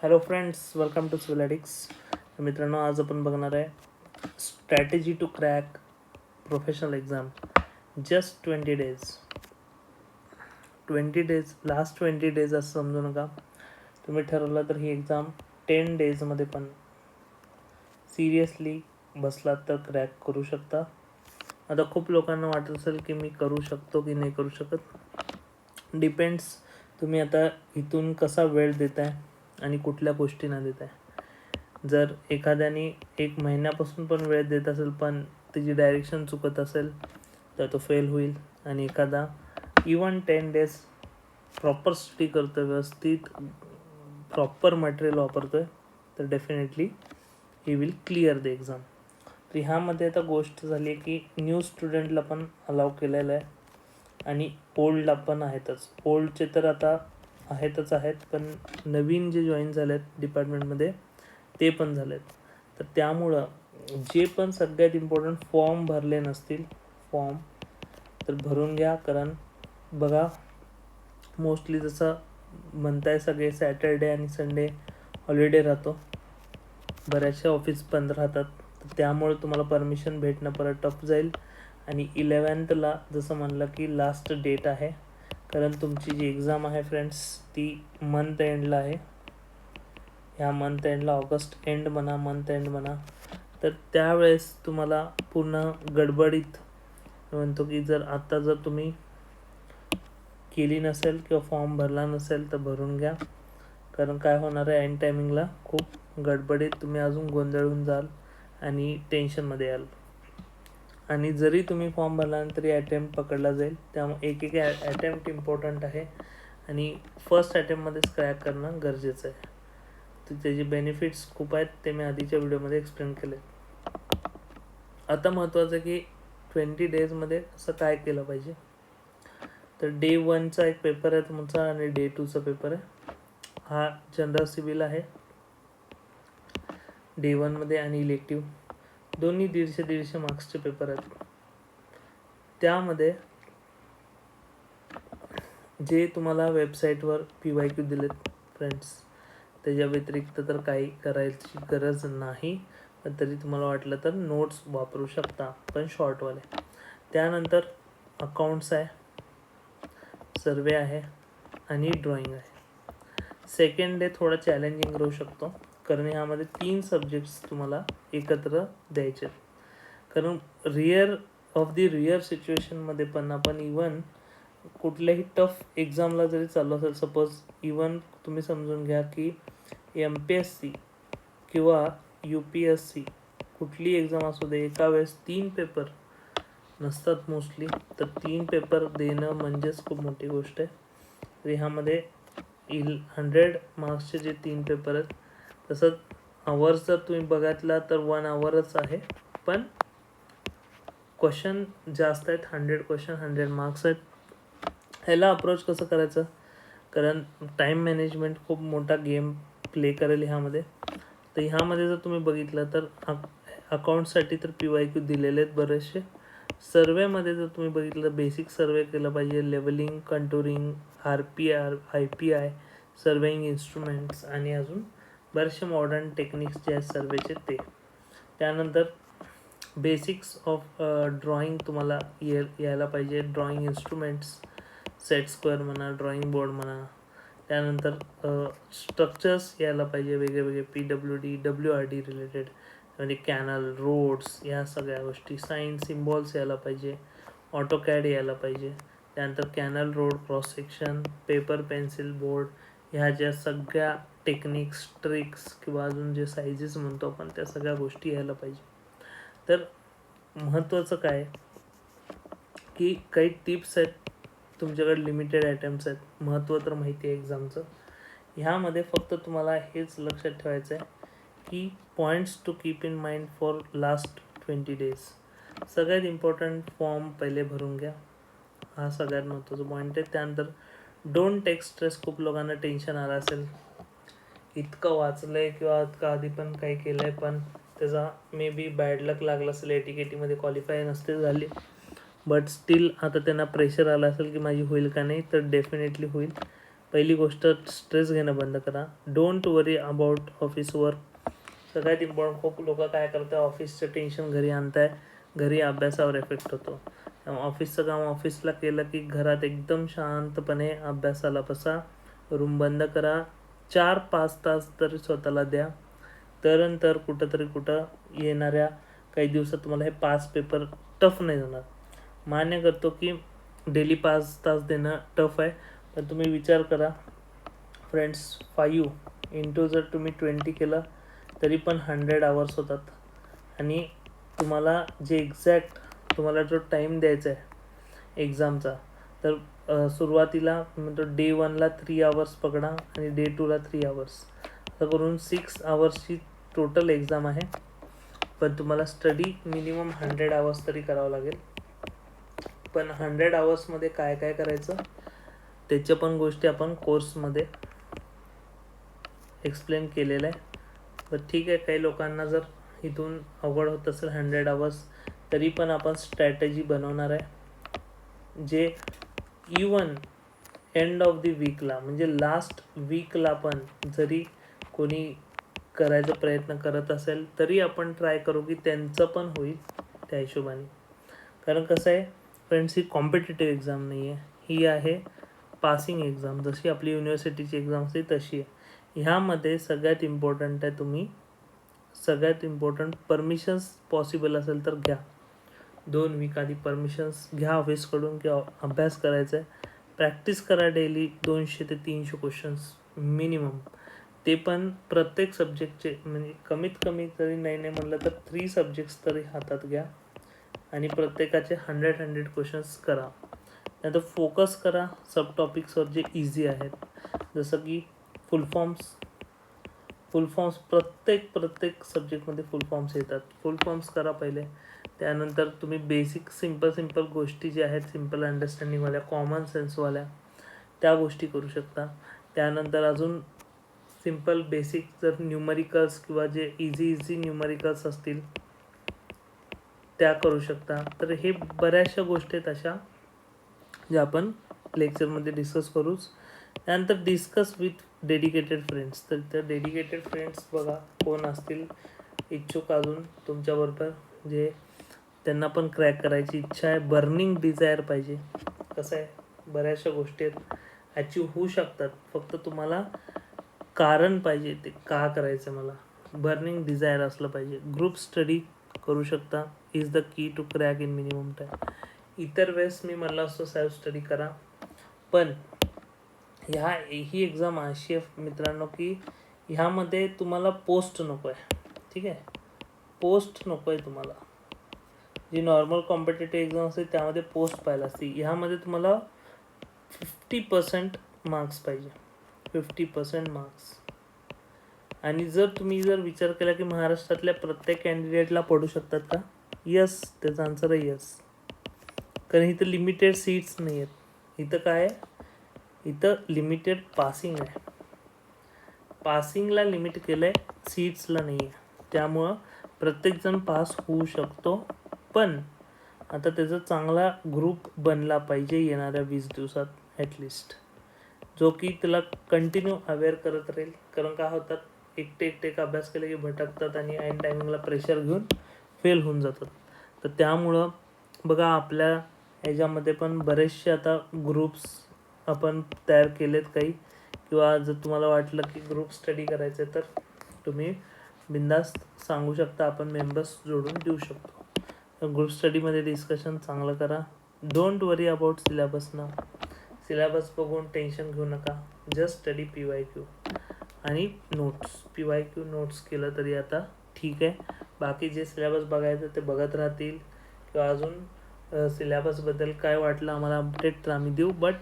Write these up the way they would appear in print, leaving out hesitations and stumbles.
Hello friends, welcome to Civilatics. मित्रांनो, आज आपण बघणार आहे strategy to crack professional exam. Just 20 days. 20 days, last 20 days असं समजू नका. तुम्ही ठरवलं तर ही एक्झाम 10 डेजमध्ये पण सिरियसली बसलात तर क्रॅक करू शकता. आता खूप लोकांना वाटत असेल की मी करू शकतो की नाही करू शकत. डिपेंड्स तुम्ही आता इथून कसा वेळ देताय आणि कुठल्या गोष्टींना देताय. जर एखाद्याने 1 महिन्यापासून पण वेळ देत असेल पण त्याची डायरेक्शन चुकत असेल तर तो फेल होईल. आणि एखादा इवन 10 डेज प्रॉपर स्टडी करतो, व्यवस्थित प्रॉपर मटेरियल वापरतो आहे, तर definitely he will clear the exam. तर ह्यामध्ये आता गोष्ट झाली आहे की न्यू स्टुडंटला पण अलाव केलेलं आहे आणि ओल्डला पण आहेतच. ओल्डचे तर आता आहेत, पण नवीन जे जॉईन झाले आहेत डिपार्टमेंटमध्ये ते पण झालेत. तर त्यामुळं जे पण सगळ्यात इम्पॉर्टंट फॉर्म भरले नसतील, फॉर्म तर भरून घ्या. कारण बघा, मोस्टली जसं म्हणताय सगळे सॅटर्डे आणि संडे हॉलिडे राहतो, बऱ्याचशा ऑफिस बंद राहतात. तर त्यामुळे तुम्हाला परमिशन भेटणं परत टफ जाईल. आणि 11th जसं म्हणलं की लास्ट डेट आहे, कारण तुमची जी एक्झाम आहे फ्रेंड्स ती मंथ एंडला आहे. ह्या मंथ एंडला ऑगस्ट एंड म्हणा. तर त्यावेळेस तुम्हाला पूर्ण गडबडीत म्हणतो की जर तुम्ही केली नसेल किंवा फॉर्म भरला नसेल तर भरून घ्या. कारण काय होणार आहे, एंड टायमिंगला खूप गडबडीत तुम्ही अजून गोंधळून जाल आणि टेन्शनमध्ये याल. आणि जरी तुम्ही फॉर्म भरला तरी अटेम्प्ट पकडला जाईल. त्यामुळे एक अटेम्प्ट इम्पॉर्टंट आहे आणि फर्स्ट अटेम्प्टमध्येच क्रॅक करणं गरजेचं आहे. तर त्याचे बेनिफिट्स खूप आहेत, ते मी आधीच्या व्हिडिओमध्ये एक्सप्लेन केले. आता महत्त्वाचं की 20 डेजमध्ये असं काय केलं पाहिजे. तर डे 1चा एक पेपर आहे तुमचा आणि डे 2चा पेपर आहे. हा जनरल सिव्हिल आहे डे 1मध्ये आणि इलेक्टिव्ह दोन्ही 150 मार्क्सचे पेपर आहेत. त्यामध्ये जे तुम्हाला वेबसाईटवर PYQ दिलेत फ्रेंड्स, त्याच्या व्यतिरिक्त तर काही करायची गरज नाही. पण तरी तुम्हाला वाटलं तर नोट्स वापरू शकता, पण शॉर्टवाले. त्यानंतर अकाउंट्स आहे, सर्वे आहे आणि ड्रॉइंग आहे. सेकंड डे थोडा चॅलेंजिंग राहू शकतो, कारण ह्यामध्ये 3 सब्जेक्ट्स तुम्हाला एकत्र द्यायचे. कारण रिअर सिच्युएशनमध्ये पण आपण इवन कुठल्याही टफ एक्झामला जरी चाललो असेल, सपोज इवन तुम्ही समजून घ्या की MPSC किंवा UPSC कुठली एक्झाम असू दे, एका वेळेस 3 पेपर नसतात मोस्टली. तर 3 पेपर देणं म्हणजेच खूप मोठी गोष्ट आहे. तर ह्यामध्ये 100 मार्क्सचे जे 3 पेपर आहेत, तसंच आवर्स जर तुम्ही बघितला तर 1 आवरच आहे, पण क्वेश्चन जास्त आहेत. 100 क्वेश्चन 100 मार्क्स आहेत. ह्याला अप्रोच कसं करायचं, कारण टाईम मॅनेजमेंट खूप मोठा गेम प्ले करेल ह्यामध्ये. तर ह्यामध्ये जर तुम्ही बघितलं तर अकाउंटसाठी तर PYQ दिलेले आहेत बरेचसे. सर्वेमध्ये जर तुम्ही बघितलं, बेसिक सर्वे केलं पाहिजे, levelling, contouring, RPR, IPI, surveying instruments आणि अजून बरेचसे मॉडर्न टेक्निक्स जे आहेत सर्वेचे ते. त्यानंतर बेसिक्स ऑफ ड्रॉइंग तुम्हाला यायला पाहिजे. ड्रॉइंग इन्स्ट्रुमेंट्स, सेट स्क्वेअर म्हणा, ड्रॉइंग बोर्ड म्हणा. त्यानंतर स्ट्रक्चर्स यायला पाहिजे वेगळे PWD, WRD रिलेटेड, म्हणजे कॅनल, रोड्स, ह्या सगळ्या गोष्टी. साईन, सिम्बॉल्स यायला पाहिजे. ऑटोकॅड यायला पाहिजे. त्यानंतर canal, road, cross section, paper, pencil, board, ह्या ज्या सगळ्या टेक्निक्स, ट्रिक्स किंवा अजून जे साईजेस म्हणतो आपण, त्या सगळ्या गोष्टी यायला पाहिजे. तर महत्त्वाचं काय की काही टिप्स आहेत, तुमच्याकडे लिमिटेड आयटम्स आहेत. महत्त्व तर माहिती आहे एक्झामचं. ह्यामध्ये फक्त तुम्हाला हेच लक्षात ठेवायचं आहे की points to keep in mind for last 20 days. सगळ्यात इम्पॉर्टंट फॉर्म पहिले भरून घ्या, हा सगळ्यात महत्त्वाचा पॉईंट आहे. त्यानंतर डोंट टेक स्ट्रेस. खूप लोकांना टेन्शन आलं असेल, इतकं वाचलं आहे किंवा इतकं आधी पण काही केलं आहे, पण त्याचा मे बी बॅड लक लागला असेल, ATKTमध्ये क्वालिफाय नसते झाली, बट स्टील आता त्यांना प्रेशर आलं असेल की माझी होईल का नाही. तर डेफिनेटली होईल. पहिली गोष्ट, स्ट्रेस घेणं बंद करा. Don't worry about office work. सगळ्यात इम्पॉर्टंट, खूप लोक काय करतात, ऑफिसचं टेन्शन घरी आणताय, घरी अभ्यासावर इफेक्ट होतो. त्यामुळे ऑफिसचं काम ऑफिसला केलं की घरात एकदम शांतपणे अभ्यासाला बसा, रूम बंद करा, 4-5 तास तरी स्वतःला द्या. तर कुठं येणाऱ्या काही दिवसात तुम्हाला हे 5 पेपर टफ नाही जाणार. मान्य करतो की डेली 5 तास देणं टफ आहे, पण तुम्ही विचार करा फ्रेंड्स, 5 इंटू जर तुम्ही 20 केलं तरी पण 100 आवर्स होतात. आणि तुम्हाला जे एक्झॅक्ट तुम्हाला जो टाईम द्यायचा आहे एक्झामचा, तर सुरुवातीला म्हणतो डे 1ला 3 आवर्स पकडा आणि डे 2ला 3 आवर्स, असं करून 6 आवर्सची टोटल एक्झाम आहे. पण तुम्हाला स्टडी मिनिमम 100 आवर्स तरी करावं लागेल. पण 100 आवर्समध्ये काय काय करायचं त्याच्या पण गोष्टी आपण कोर्समध्ये एक्सप्लेन केलेलं आहे. पण ठीक आहे, काही लोकांना जर इथून अवघड होत असेल 100 आवर्स, तरी पण आपण स्ट्रॅटेजी बनवणार आहे, जे इवन एंड ऑफ द वीकला, म्हणजे लास्ट वीकला पण जरी कोणी करायचा प्रयत्न करत असेल तरी आपण ट्राय करू की त्यांचं पण होईल त्या हिशोबाने. कारण कसं आहे फ्रेंड्स, ही कॉम्पिटेटिव्ह एक्झाम नाही आहे, ही आहे पासिंग एक्झाम. जशी आपली युनिव्हर्सिटीची एक्झाम असते तशी आहे. ह्यामध्ये सगळ्यात इम्पॉर्टंट आहे, तुम्ही सगळ्यात इम्पॉर्टंट परमिशन्स पॉसिबल असेल तर घ्या. 2 वीक आधी परमिशन्स घ्या ऑफिसकडून की अभ्यास करायचा आहे. प्रॅक्टिस करा डेली 200 ते 300 क्वेश्चन्स मिनिमम. ते पण प्रत्येक सब्जेक्टचे, म्हणजे कमीत कमी तरी नाही म्हणलं तर 3 सब्जेक्ट्स तरी हातात घ्या आणि प्रत्येकाचे 100 क्वेश्चन्स करा. नंतर फोकस करा सब टॉपिक्सवर जे इझी आहेत, जसं की फुल फॉर्म्स प्रत्येक सब्जेक्टमध्ये फुल फॉर्म्स येतात. फुल फॉर्म्स करा पहिले. त्यानंतर तुम्ही बेसिक सिम्पल गोष्टी जे आहेत, सिम्पल अंडरस्टँडिंगवाल्या, कॉमन सेन्सवाल्या, त्या गोष्टी करू शकता. त्यानंतर अजून सिम्पल बेसिक जर न्यूमरिकल्स किंवा जे इझी न्यूमरिकल्स असतील त्या करू शकता. तर हे बऱ्याचशा गोष्टी आहेत अशा ज्या आपण लेक्चरमध्ये डिस्कस करूच. त्यानंतर डिस्कस विथ डेडिकेटेड फ्रेंड्स. तर त्या डेडिकेटेड फ्रेंड्स बघा कोण असतील इच्छुक अजून तुमच्याबरोबर, जे त्यांना पण क्रॅक करायची इच्छा आहे, बर्निंग डिझायर पाहिजे. कसं आहे बऱ्याचशा गोष्टी आहेत अचीव होऊ शकतात, फक्त तुम्हाला कारण पाहिजे ते का करायचं मला, बर्निंग डिझायर असलं पाहिजे. ग्रुप स्टडी करू शकता, is the key to crack in minimum time. इतर वेळेस मी म्हणलं असतो सेल्फ स्टडी करा, पण ही एक्झाम अशी आहे मित्रांनो की ह्यामध्ये तुम्हाला पोस्ट नको आहे. ठीक आहे, पोस्ट नको आहे तुम्हाला. जी नॉर्मल कॉम्पिटेटिव्ह एक्झाम असते त्यामध्ये पोस्ट पाहिजे असते, ह्यामध्ये तुम्हाला 50% मार्क्स पाहिजे, 50% मार्क्स. आणि जर तुम्ही विचार केला की महाराष्ट्रातल्या प्रत्येक कॅन्डिडेटला पडू शकतात का, यस, त्याचा आन्सर आहे यस. कारण इथं लिमिटेड सीट्स नाही आहेत. इथं काय आहे, इथं लिमिटेड पासिंग आहे. पासिंगला लिमिट केलं आहे, सीट्सला नाही आहे. त्यामुळं प्रत्येकजण पास होऊ शकतो, पण आता त्याचा चांगला ग्रुप बनला पाहिजे येणाऱ्या 20 दिवसात ॲटलिस्ट, जो की त्याला कंटिन्यू अवेअर करत राहील. कारण काय होतात, एकटे अभ्यास केले की भटकतात आणि ऐन टायमिंगला प्रेशर घेऊन फेल होऊन जातात. तर त्यामुळं बघा आपल्या ह्याच्यामध्ये पण बरेचसे आता ग्रुप्स आपण तयार केलेत काही, किंवा जर तुम्हाला वाटलं की ग्रुप स्टडी करायचं तर तुम्ही बिंदास्त सांगू शकता, आपण मेंबर्स जोडून देऊ शकतो. ग्रुप स्टडीमध्ये डिस्कशन चांगलं करा. डोंट वरी अबाउट सिलेबस ना. सिलेबस बघून टेन्शन घेऊ नका, जस्ट स्टडी PYQ आणि नोट्स. PYQ नोट्स केलं तरी आता ठीक आहे. बाकी जे सिलेबस बघायचं ते बघत राहतील, किंवा अजून सिलेबसबद्दल काय वाटलं आम्हाला अपडेट तर आम्ही देऊ, बट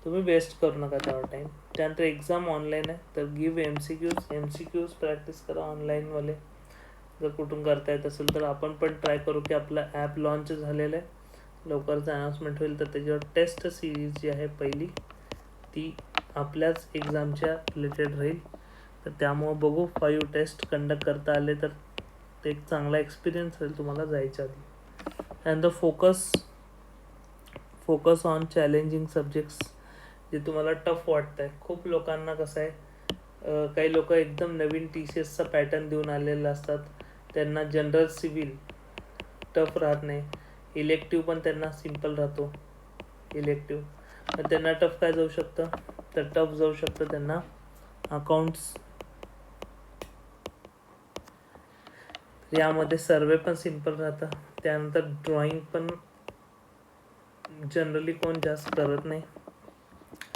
तुम्ही वेस्ट करू नका त्यावर टाईम. त्यानंतर एक्झाम ऑनलाईन आहे, तर गिव्ह MCQs प्रॅक्टिस करा ऑनलाईनवाले. जर कुठून करता येत असेल तर आपण पण ट्राय करू की आपलं ॲप लॉन्च झालेलं आहे, लवकरच अनाऊन्समेंट होईल. तर त्याच्यावर टेस्ट सिरीज जी आहे पहिली, ती आपल्याच एक्झामच्या रिलेटेड राहील. तर त्यामुळं बघू, 5 टेस्ट कंडक्ट करता आले तर ते एक चांगला एक्सपिरियन्स होईल तुम्हाला जायच्या आधी. त्यानंतर फोकस ऑन चॅलेंजिंग सब्जेक्ट्स. जे तुम्हाला टफ वाटत आहे. खूप लोकांना कसं आहे, काही लोक एकदम नवीन TCSचा पॅटर्न देऊन आलेले असतात, त्यांना जनरल सिव्हिल टफ राहत नाही. इलेक्टिव्ह पण त्यांना सिम्पल राहतो. इलेक्टिव्ह तर त्यांना टफ काय जाऊ शकतं, तर टफ जाऊ शकतं त्यांना अकाउंट्स. यामध्ये सर्वे पण सिम्पल राहतं. त्यानंतर ड्रॉइंग पण जनरली कोण जास्त करत नाही.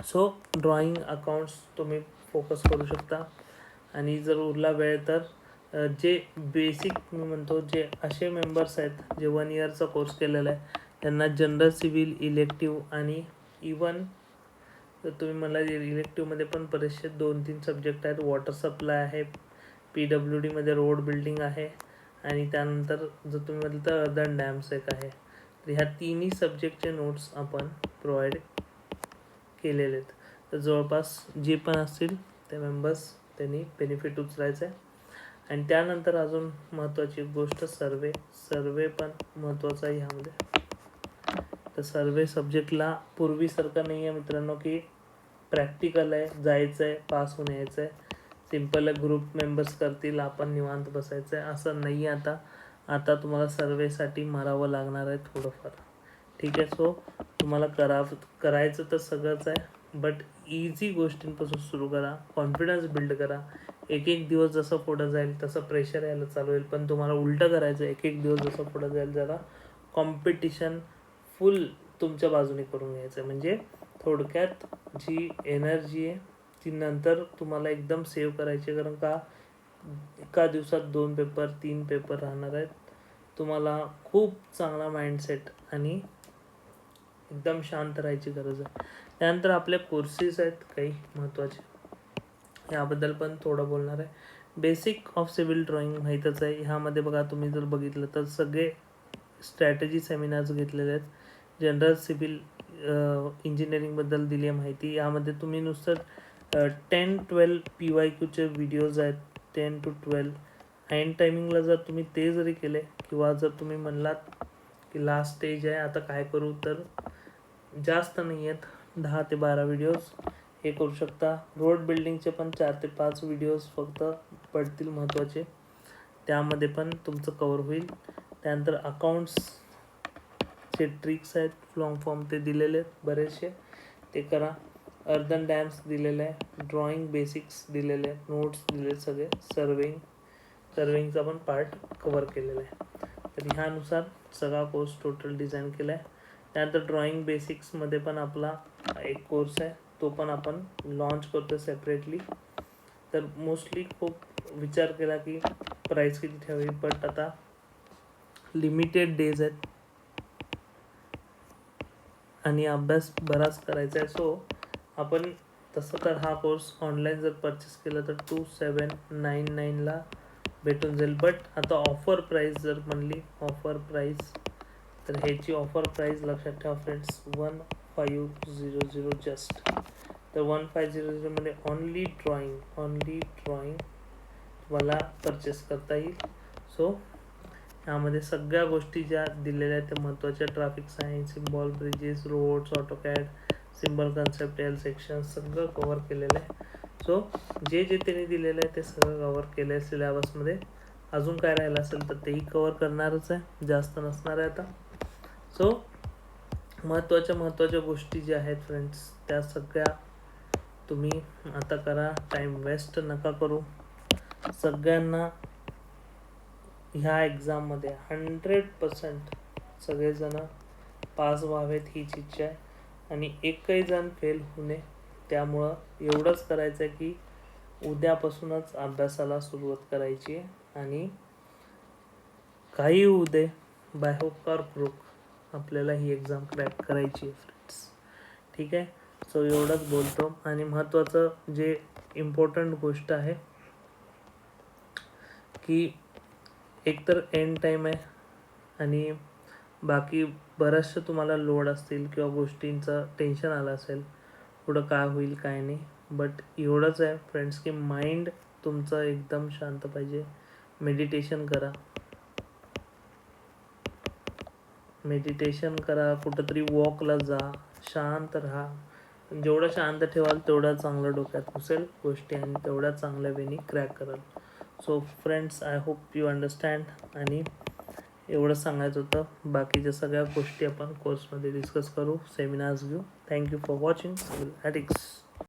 सो ड्रॉइंग अकाउंट्स तुम्ही फोकस करू शकता. आणि जर उरला वेळ तर जे बेसिक मी म्हणतो, जे असे मेंबर्स आहेत जे 1 इयरचा कोर्स केलेला आहे, त्यांना जनरल सिव्हिल, इलेक्टिव्ह आणि इवन तर तुम्ही मला इलेक्टिव्हमध्ये पण बरेचसे 2-3 सब्जेक्ट आहेत. वॉटर सप्लाय आहे, PWDमध्ये रोड बिल्डिंग आहे, आणि त्यानंतर जर तुम्ही म्हटलं तर अर्धन डॅम्स एक आहे. तर ह्या तिन्ही सब्जेक्टचे नोट्स आपण प्रोव्हाइड केलेले आहेत. तर जवळपास जे पण असतील ते मेंबर्स त्यांनी बेनिफिट उचलायचं आहे. आणि त्यानंतर अजून महत्त्वाची गोष्ट सर्वे पण महत्त्वाचा आहे ह्यामध्ये. तर सर्वे सब्जेक्टला पूर्वीसारखं नाही आहे मित्रांनो, की प्रॅक्टिकल आहे, जायचं आहे, पास होऊन यायचं आहे, सिम्पल ग्रुप मेंबर्स करतील, आपण निवांत बसायचं आहे, असं नाही आहे. आता तुम्हाला सर्वेसाठी मारावं लागणार आहे थोडंफार. ठीक आहे. सो तुम्हाला करायचं तर सगळंच आहे, बट इझी गोष्टींपासून सुरू करा, कॉन्फिडन्स बिल्ड करा. एक एक दिवस जसं पुढं जाईल तसं प्रेशर यायला चालू होईल, पण तुम्हाला उलटं करायचं. एक एक दिवस जसं पुढं जाईल जरा कॉम्पिटिशन फुल तुमच्या बाजूने करून घ्यायचं आहे. म्हणजे थोडक्यात जी एनर्जी आहे ती नंतर तुम्हाला एकदम सेव्ह करायची, कारण का एका दिवसात 2 पेपर 3 पेपर राहणार आहेत. तुम्हाला खूप चांगला माइंडसेट आणि एकदम शांत राहायची गरज आहे. त्यानंतर आपले कोर्सेस आहेत काही महत्त्वाचे, याबद्दल पण थोडं बोलणार आहे. बेसिक ऑफ सिव्हिल ड्रॉइंग माहीतच आहे. ह्यामध्ये बघा, तुम्ही जर बघितलं तर सगळे स्ट्रॅटेजी सेमिनार्स घेतलेले आहेत. जनरल सिव्हिल इंजिनिअरिंगबद्दल दिली आहे माहिती. यामध्ये तुम्ही नुसतं 10-12 PYQचे व्हिडिओज आहेत, 10 to 12. एंड टायमिंगला जर तुम्ही ते जरी केले, किंवा जर तुम्ही म्हणलात की लास्ट स्टेज आहे आता काय करू, तर जास्त नाही आहेत, 10 ते 12 व्हिडिओज हे करू शकता. रोड बिल्डिंगचे पण 4 ते 5 व्हिडिओज फक्त पडतील महत्त्वाचे, त्यामध्ये पण तुमचं कवर होईल. त्यानंतर अकाउंट्सचे ट्रिक्स आहेत, लॉंग फॉर्म ते दिलेले आहेत बरेचसे, ते करा. अर्धन डॅम्स दिलेले आहे, ड्रॉइंग बेसिक्स दिलेले आहेत, नोट्स दिले सगळे, सर्विंगचा पण पार्ट कवर केलेला आहे. तर ह्यानुसार सगळा कोर्स टोटल डिझाईन केला आहे. त्यानंतर ड्रॉइंग बेसिक्समध्ये पण आपला एक कोर्स आहे, तो पण आपण लॉन्च करतो सेपरेटली. तर मोस्टली खूप विचार केला की प्राईस किती ठेवावी, बट आता लिमिटेड डेज आहेत आणि अभ्यास बराच करायचा आहे. सो आपण तसं तर हा कोर्स ऑनलाईन जर परचेस केला तर 2799ला भेटून जाईल. बट आता ऑफर प्राईस जर म्हणली, ऑफर प्राईस, तर ह्याची ऑफर प्राईस लक्षात ठेवा फ्रेंड्स, 1500 जस्ट. तर 1500मध्ये ओनली ड्रॉइंग तुम्हाला परचेस करता येईल. सो यामध्ये सगळ्या गोष्टी ज्या दिलेल्या आहेत त्या महत्त्वाच्या, traffic signs, symbol, bridges, roads, AutoCAD, symbol concept, L section सगळं कवर केलेलं आहे. सो जे त्यांनी दिलेलं आहे ते सगळं कवर केलं आहे सिलेबसमध्ये. अजून काय राहिलं असेल तर तेही कवर करणारच आहे, जास्त नसणार आहे आता. सो महत्त्वाच्या गोष्टी ज्या आहेत फ्रेंड्स, त्या सगळ्या तुम्ही आता करा, टाईम वेस्ट नका करू. सगळ्यांना ह्या एक्झाममध्ये 100% सगळेजण पास व्हावेत हीच इच्छा आहे, आणि एकही जण फेल होऊ नये. त्यामुळं एवढंच करायचं आहे की उद्यापासूनच अभ्यासाला सुरुवात करायची आहे, आणि काही होऊ दे, बाय होक और क्रूक आपल्याला ही एक्झाम क्रॅक करायची आहे फ्रेंड्स. ठीक आहे. सो एवढंच बोलतो. आणि महत्त्वाचं जे इम्पॉर्टंट गोष्ट आहे की एकतर एंड टाईम आहे, आणि बाकी बऱ्याचशा तुम्हाला लोड असतील किंवा गोष्टींचं टेन्शन आलं असेल, पुढं काय होईल काय नाही. बट एवढंच आहे फ्रेंड्स की माइंड तुमचं एकदम शांत पाहिजे. मेडिटेशन करा, कुठंतरी वॉकला जा, शांत राहा, जेवढं शांत ठेवाल तेवढा चांगलं डोक्यात घुसेल गोष्टी आणि तेवढ्या चांगल्या वेनी क्रॅक कराल. So friends, I hope you understand. आणि एवढं सांगायचं होतं. बाकीच्या सगळ्या गोष्टी आपण कोर्समध्ये डिस्कस करू, सेमिनार्स घेऊ. Thank you for watching civil ethics.